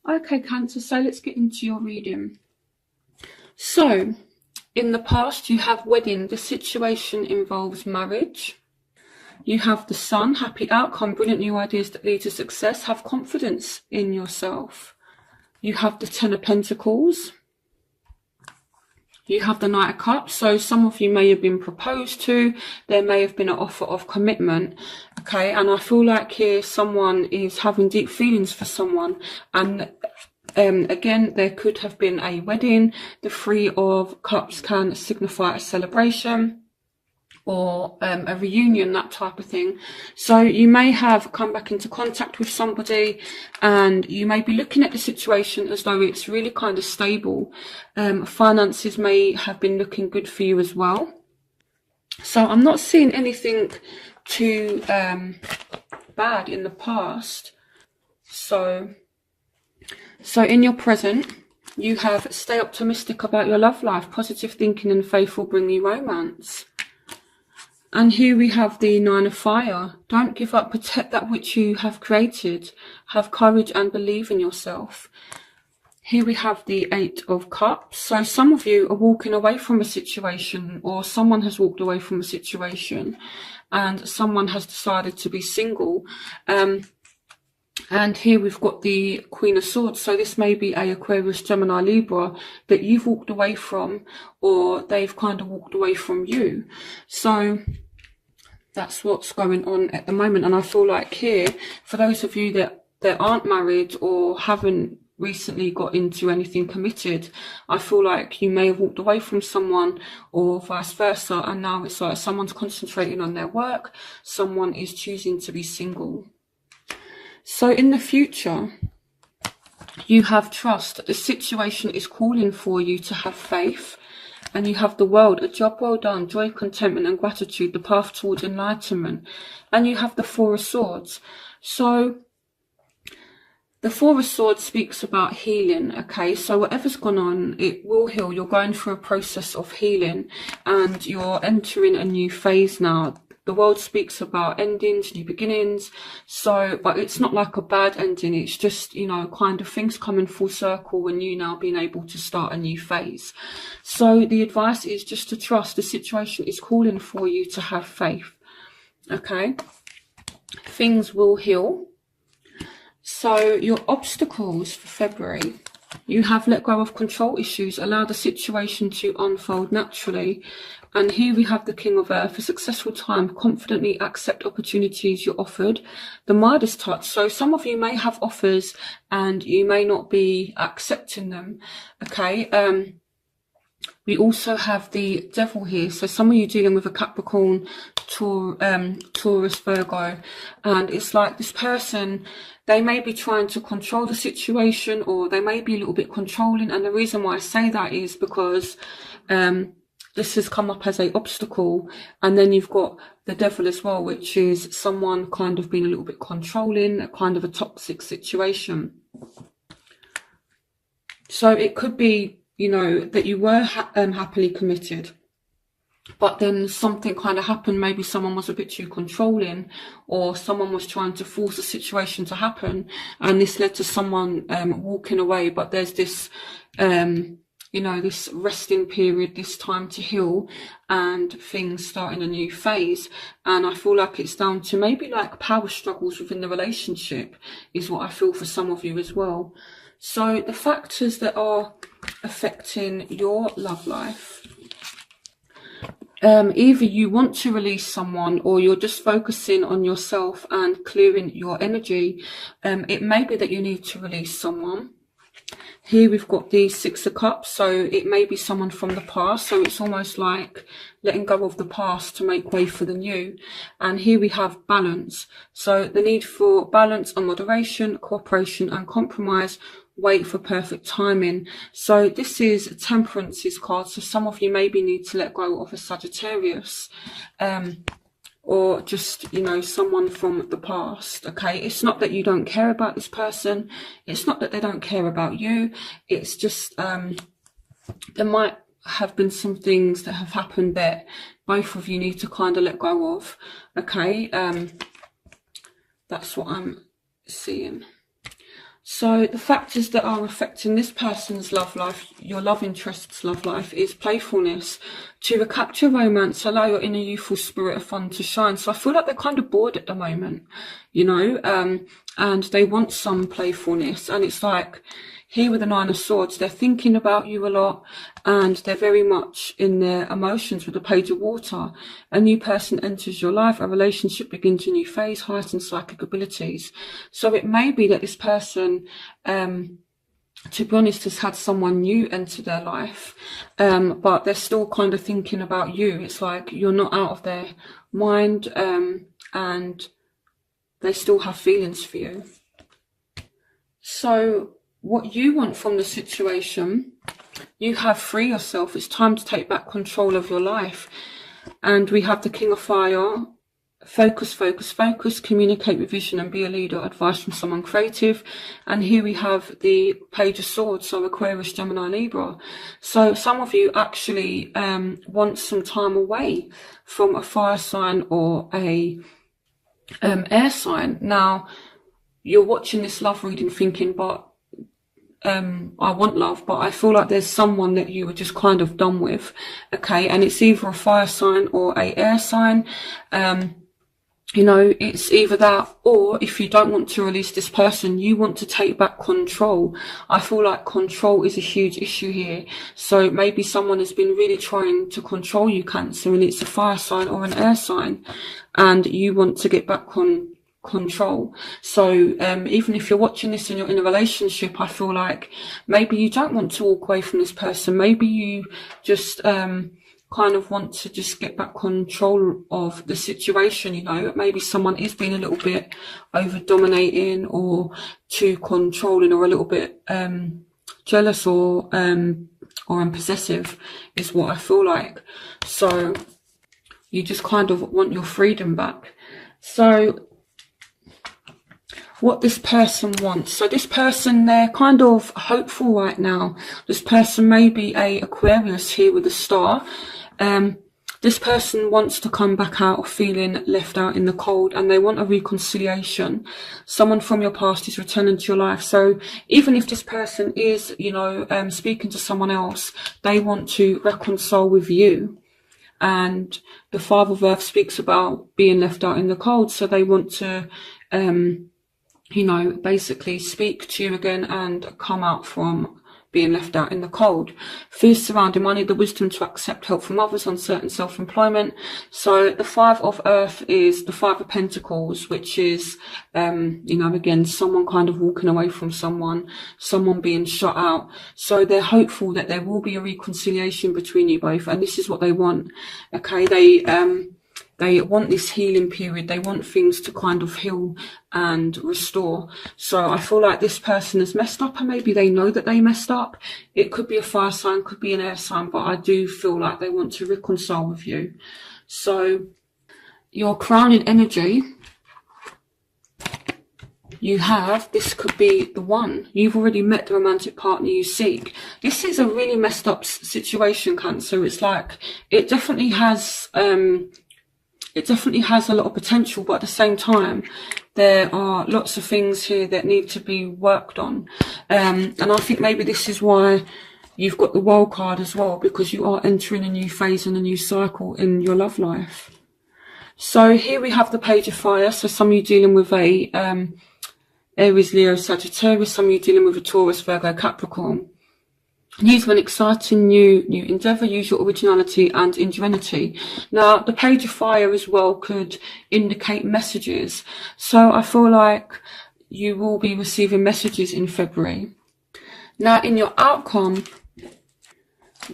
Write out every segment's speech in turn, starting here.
Okay, Cancer, so let's get into your reading. So, in the past, you have wedding. The situation involves marriage. You have the Sun, happy outcome, brilliant new ideas that lead to success. Have confidence in yourself. You have the Ten of Pentacles. You have the Knight of Cups. So some of you may have been proposed to. There may have been an offer of commitment. Okay, and I feel like here someone is having deep feelings for someone. And again, there could have been a wedding. The Three of Cups can signify a celebration or a reunion, that type of thing. So you may have come back into contact with somebody and you may be looking at the situation as though it's really kind of stable. Finances may have been looking good for you as well. So I'm not seeing anything too bad in the past. So in your present, you have stay optimistic about your love life. Positive thinking and faith will bring you romance. And here we have the Nine of Fire. Don't give up, protect that which you have created. Have courage and believe in yourself. Here we have the Eight of Cups. So some of you are walking away from a situation, or someone has walked away from a situation and someone has decided to be single. And here we've got the Queen of Swords. So this may be a Aquarius, Gemini, Libra that you've walked away from, or they've kind of walked away from you. So that's what's going on at the moment. And I feel like here, for those of you that aren't married or haven't recently got into anything committed, I feel like you may have walked away from someone or vice versa. And now it's like someone's concentrating on their work. Someone is choosing to be single. So in the future, you have trust. The situation is calling for you to have faith. And you have the World, a job well done, joy, contentment and gratitude, the path towards enlightenment. And you have the Four of Swords. So the Four of Swords speaks about healing, okay? So whatever's gone on, it will heal. You're going through a process of healing and you're entering a new phase now. The World speaks about endings, new beginnings. So, but it's not like a bad ending. It's just, you know, kind of things coming full circle and you now being able to start a new phase. So the advice is just to trust. The situation is calling for you to have faith. Okay. Things will heal. So your obstacles for February. You have let go of control issues. Allow the situation to unfold naturally. And here we have the King of Earth, a successful time, confidently accept opportunities you're offered. The Midas touch. So some of you may have offers and you may not be accepting them. Okay. We also have the Devil here. So some of you dealing with a Capricorn, Taurus, Virgo. And it's like this person, they may be trying to control the situation or they may be a little bit controlling. And the reason why I say that is because this has come up as an obstacle. And then you've got the Devil as well, which is someone kind of being a little bit controlling, a kind of a toxic situation. So it could be, you know, that you were happily committed, but then something kind of happened. Maybe someone was a bit too controlling or someone was trying to force a situation to happen. And this led to someone walking away. But there's this you know, this resting period, this time to heal and things starting a new phase. And I feel like it's down to maybe like power struggles within the relationship is what I feel for some of you as well. So the factors that are affecting your love life, either you want to release someone or you're just focusing on yourself and clearing your energy. It may be that you need to release someone. Here we've got the Six of Cups, so it may be someone from the past. So it's almost like letting go of the past to make way for the new. And here we have balance. So the need for balance and moderation, cooperation and compromise. Wait for perfect timing. So this is Temperance's card. So some of you maybe need to let go of a Sagittarius. Or just, you know, someone from the past, okay? It's not that you don't care about this person. It's not that they don't care about you. It's just, there might have been some things that have happened that both of you need to kind of let go of, okay? That's what I'm seeing. So the factors that are affecting this person's love life, your love interest's love life, is playfulness. To recapture romance, allow your inner youthful spirit of fun to shine. So I feel like they're kind of bored at the moment, you know, and they want some playfulness. And it's like, here with the Nine of Swords, they're thinking about you a lot, and they're very much in their emotions with the Page of Water. A new person enters your life, a relationship begins a new phase, heightened psychic abilities. So it may be that this person, to be honest, has had someone new enter their life, but they're still kind of thinking about you. It's like you're not out of their mind, and they still have feelings for you. So what you want from the situation, you have free yourself. It's time to take back control of your life. And we have the King of Fire. Focus, focus, focus, communicate with vision and be a leader, advice from someone creative. And here we have the Page of Swords, so Aquarius, Gemini, Libra. So some of you actually want some time away from a fire sign or a air sign. Now, you're watching this love reading thinking, but I want love, but I feel like there's someone that you were just kind of done with, okay? And it's either a fire sign or a air sign. You know, it's either that, or if you don't want to release this person, you want to take back control. I feel like control is a huge issue here. So maybe someone has been really trying to control you, Cancer, and it's a fire sign or an air sign, and you want to get back on control. So even if you're watching this and you're in a relationship, I feel like maybe you don't want to walk away from this person. Maybe you just kind of want to just get back control of the situation, you know. Maybe someone is being a little bit over dominating or too controlling, or a little bit jealous or possessive is what I feel like. So you just kind of want your freedom back. So what this person wants. So this person, they're kind of hopeful right now. This person may be a Aquarius here with a star. This person wants to come back out of feeling left out in the cold, and they want a reconciliation. Someone from your past is returning to your life. So even if this person is, you know, speaking to someone else, they want to reconcile with you. And the Father of Earth speaks about being left out in the cold. So they want to, you know, basically speak to you again and come out from being left out in the cold. Fears surrounding money, the wisdom to accept help from others, uncertain self-employment. So the Five of Earth is the Five of Pentacles, which is, you know, again, someone kind of walking away from someone being shut out. So they're hopeful that there will be a reconciliation between you both, and this is what they want. Okay, they want this healing period. They want things to kind of heal and restore. So I feel like this person has messed up, and maybe they know that they messed up. It could be a fire sign, could be an air sign, but I do feel like they want to reconcile with you. So your crowning energy, you have, this could be the one. You've already met the romantic partner you seek. This is a really messed up situation, Cancer. It's like, it definitely has a lot of potential, but at the same time, there are lots of things here that need to be worked on. And I think maybe this is why you've got the World card as well, because you are entering a new phase and a new cycle in your love life. So here we have the Page of Fire. So some of you dealing with a Aries, Leo, Sagittarius. Some of you dealing with a Taurus, Virgo, Capricorn. Use an exciting new endeavour. Use your originality and ingenuity. Now, the Page of Fire as well could indicate messages. So I feel like you will be receiving messages in February. Now, in your outcome,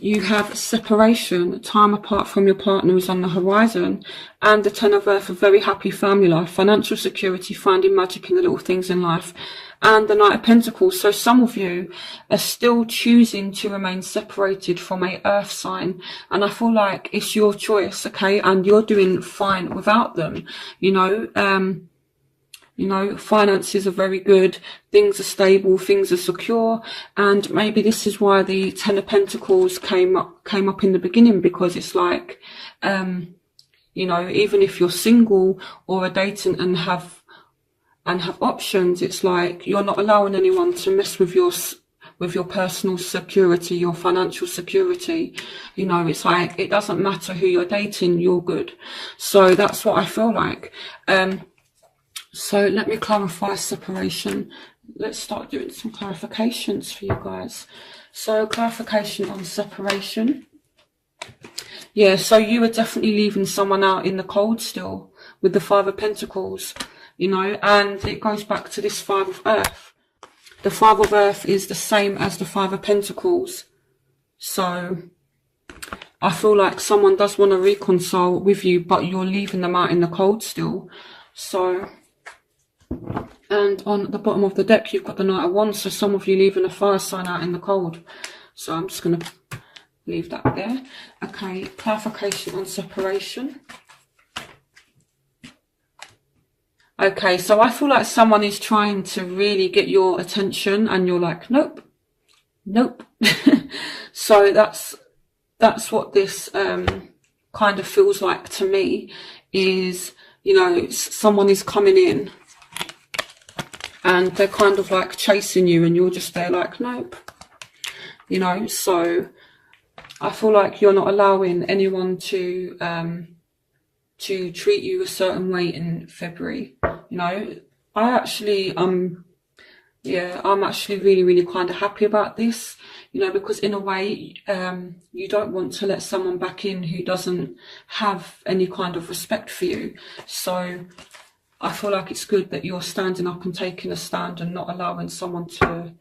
you have separation. Time apart from your partner is on the horizon. And the Ten of Earth, a very happy family life, financial security, finding magic in the little things in life. And the Knight of Pentacles. So some of you are still choosing to remain separated from a earth sign. And I feel like it's your choice, okay? And you're doing fine without them. You know, finances are very good. Things are stable. Things are secure. And maybe this is why the Ten of Pentacles came up in the beginning, because it's like, you know, even if you're single or are dating and have and have options. It's like you're not allowing anyone to mess with your personal security, your financial security. You know, it's like, it doesn't matter who you're dating, you're good. So that's what I feel like. So let me clarify separation. Let's start doing some clarifications for you guys. So clarification on separation. Yeah, so you are definitely leaving someone out in the cold still with the Five of Pentacles, you know, and it goes back to this Five of Earth. The Five of Earth is the same as the Five of Pentacles. So I feel like someone does want to reconcile with you, but you're leaving them out in the cold still. So, and on the bottom of the deck, you've got the Knight of Wands. So some of you leaving a fire sign out in the cold. So I'm just going to leave that there. Okay, clarification on separation. Okay, so I feel like someone is trying to really get your attention and you're like, nope, nope. So that's what this kind of feels like to me, is, you know, someone is coming in and they're kind of like chasing you and you're just there like, nope, you know. So I feel like you're not allowing anyone to treat you a certain way in February. You know, I'm actually really, really kind of happy about this, you know, because in a way, you don't want to let someone back in who doesn't have any kind of respect for you. So I feel like it's good that you're standing up and taking a stand and not allowing someone to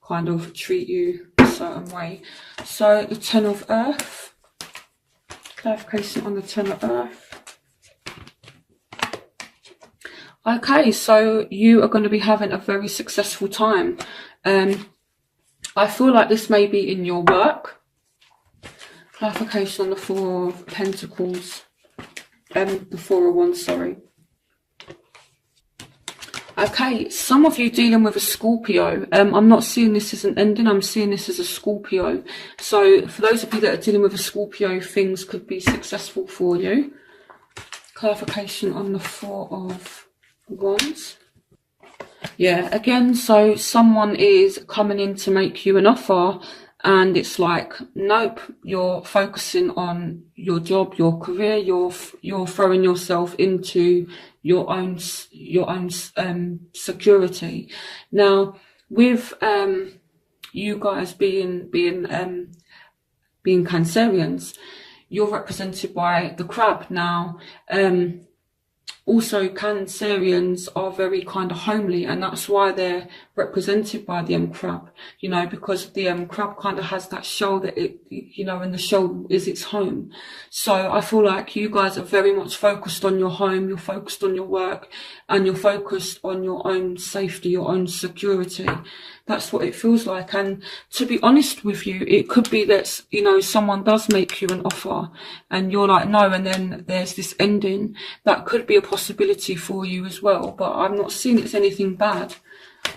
kind of treat you a certain way. So the Ten of Earth, clarification on the Ten of Earth. Okay, so you are going to be having a very successful time. I feel like this may be in your work. Clarification on the Four of Pentacles. The Four of Wands, sorry. Okay, some of you dealing with a Scorpio. I'm not seeing this as an ending, I'm seeing this as a Scorpio. So for those of you that are dealing with a Scorpio, things could be successful for you. Clarification on the Four of Wands. Yeah, again, so someone is coming in to make you an offer and it's like, nope, you're focusing on your job, your career, you're throwing yourself into your own security. Now, with you guys being Cancerians, you're represented by the Crab. Now, also Cancerians are very kind of homely, and that's why they're represented by the Crab, you know, because the Crab kind of has that shell that it, you know, and the shell is its home. So I feel like you guys are very much focused on your home, you're focused on your work, and you're focused on your own safety, your own security. That's what it feels like. And to be honest with you, it could be that, you know, someone does make you an offer and you're like, no, and then there's this ending. That could be a possibility for you as well, but I'm not seeing it's anything bad.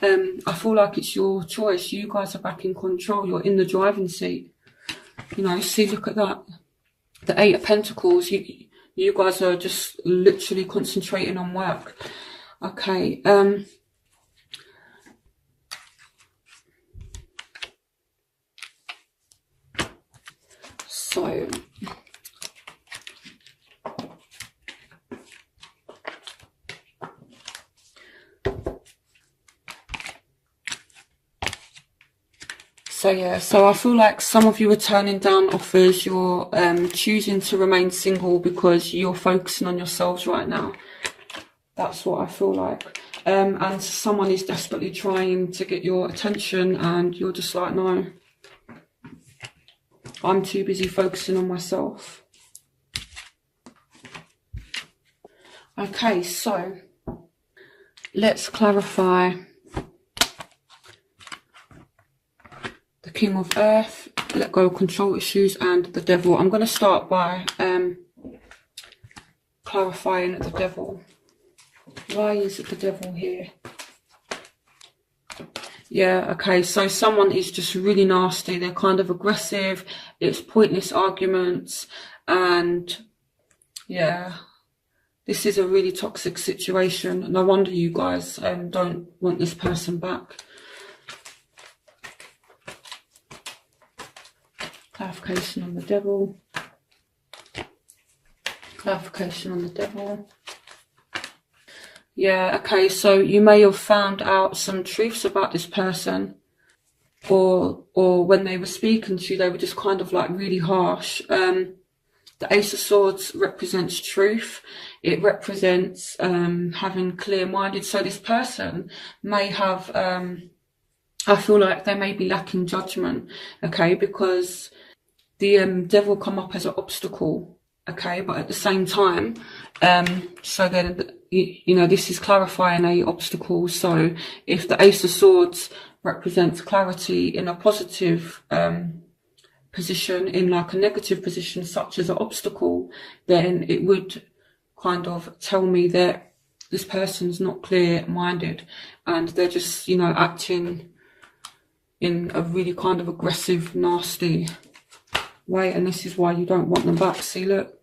I feel like it's your choice. You guys are back in control. You're in the driving seat. You know, see, look at that. The Eight of Pentacles. You guys are just literally concentrating on work. Okay. So yeah, so I feel like some of you are turning down offers. You're choosing to remain single because you're focusing on yourselves right now. That's what I feel like. And someone is desperately trying to get your attention and you're just like, no, I'm too busy focusing on myself. Okay, so let's clarify the King of Earth, let go of control issues, and the Devil. I'm going to start by clarifying the Devil. Why is it the Devil here? Yeah, okay, so someone is just really nasty. They're kind of aggressive. It's pointless arguments. And yeah, This is a really toxic situation. No wonder you guys don't want this person back. Clarification on the devil. Clarification on the devil. Yeah, okay, so you may have found out some truths about this person, or when they were speaking to you, they were just kind of like really harsh. The Ace of Swords represents truth. It represents having clear-minded. So this person may have, I feel like they may be lacking judgment, okay, because the devil come up as an obstacle, okay, but at the same time, so then, you know, this is clarifying a obstacle. So if the Ace of Swords represents clarity in a positive position, in like a negative position such as an obstacle, then it would kind of tell me that this person's not clear-minded and they're just, you know, acting in a really kind of aggressive, nasty way, and this is why you don't want them back. See, look,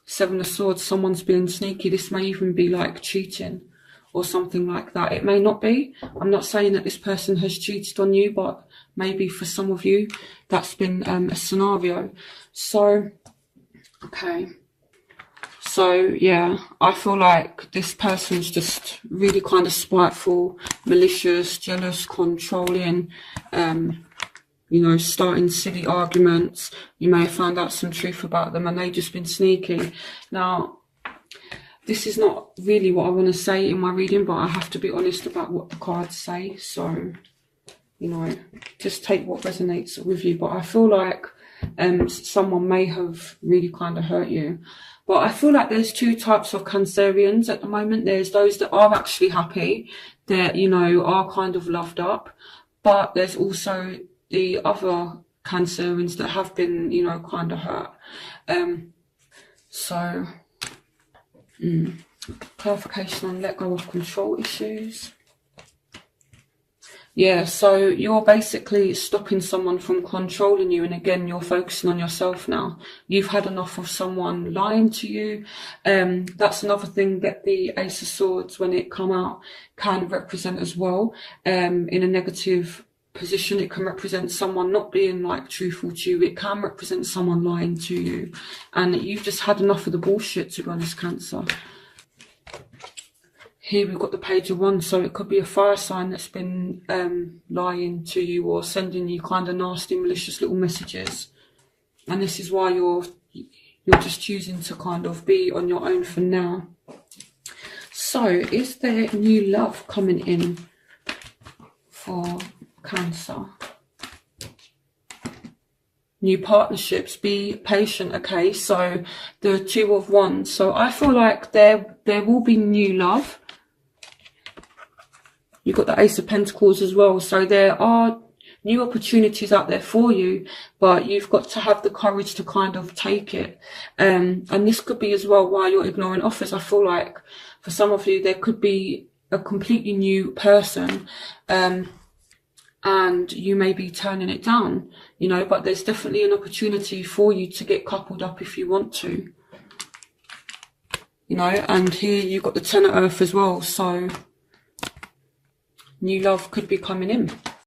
Seven of Swords, someone's being sneaky. This may even be like cheating or something like that. It may not be. I'm not saying that this person has cheated on you, but maybe for some of you, that's been a scenario. So, okay. So, yeah, I feel like this person's just really kind of spiteful, malicious, jealous, controlling, you know, starting silly arguments. You may have found out some truth about them and they've just been sneaky. Now, this is not really what I want to say in my reading, but I have to be honest about what the cards say. So, you know, just take what resonates with you. But I feel like someone may have really kind of hurt you. But I feel like there's two types of Cancerians at the moment. There's those that are actually happy, that, you know, are kind of loved up. But there's also the other Cancerians that have been, you know, kind of hurt. Clarification on let go of control issues. Yeah, so you're basically stopping someone from controlling you, and again, you're focusing on yourself now. You've had enough of someone lying to you. That's another thing that the Ace of Swords, when it come out, can represent as well. In a negative position, it can represent someone not being like truthful to you. It can represent someone lying to you, and you've just had enough of the bullshit, to be honest, Cancer. Here we've got the Page of Wands, so it could be a fire sign that's been lying to you or sending you kind of nasty, malicious little messages. And this is why you're just choosing to kind of be on your own for now. So, is there new love coming in for Cancer? New partnerships, be patient, okay? So, the Two of Wands. So, I feel like there will be new love. You've got the Ace of Pentacles as well. So there are new opportunities out there for you, but you've got to have the courage to kind of take it. And this could be as well why you're ignoring offers. I feel like for some of you, there could be a completely new person, and you may be turning it down, you know, but there's definitely an opportunity for you to get coupled up if you want to, you know. And here you've got the Ten of Earth as well. So new love could be coming in.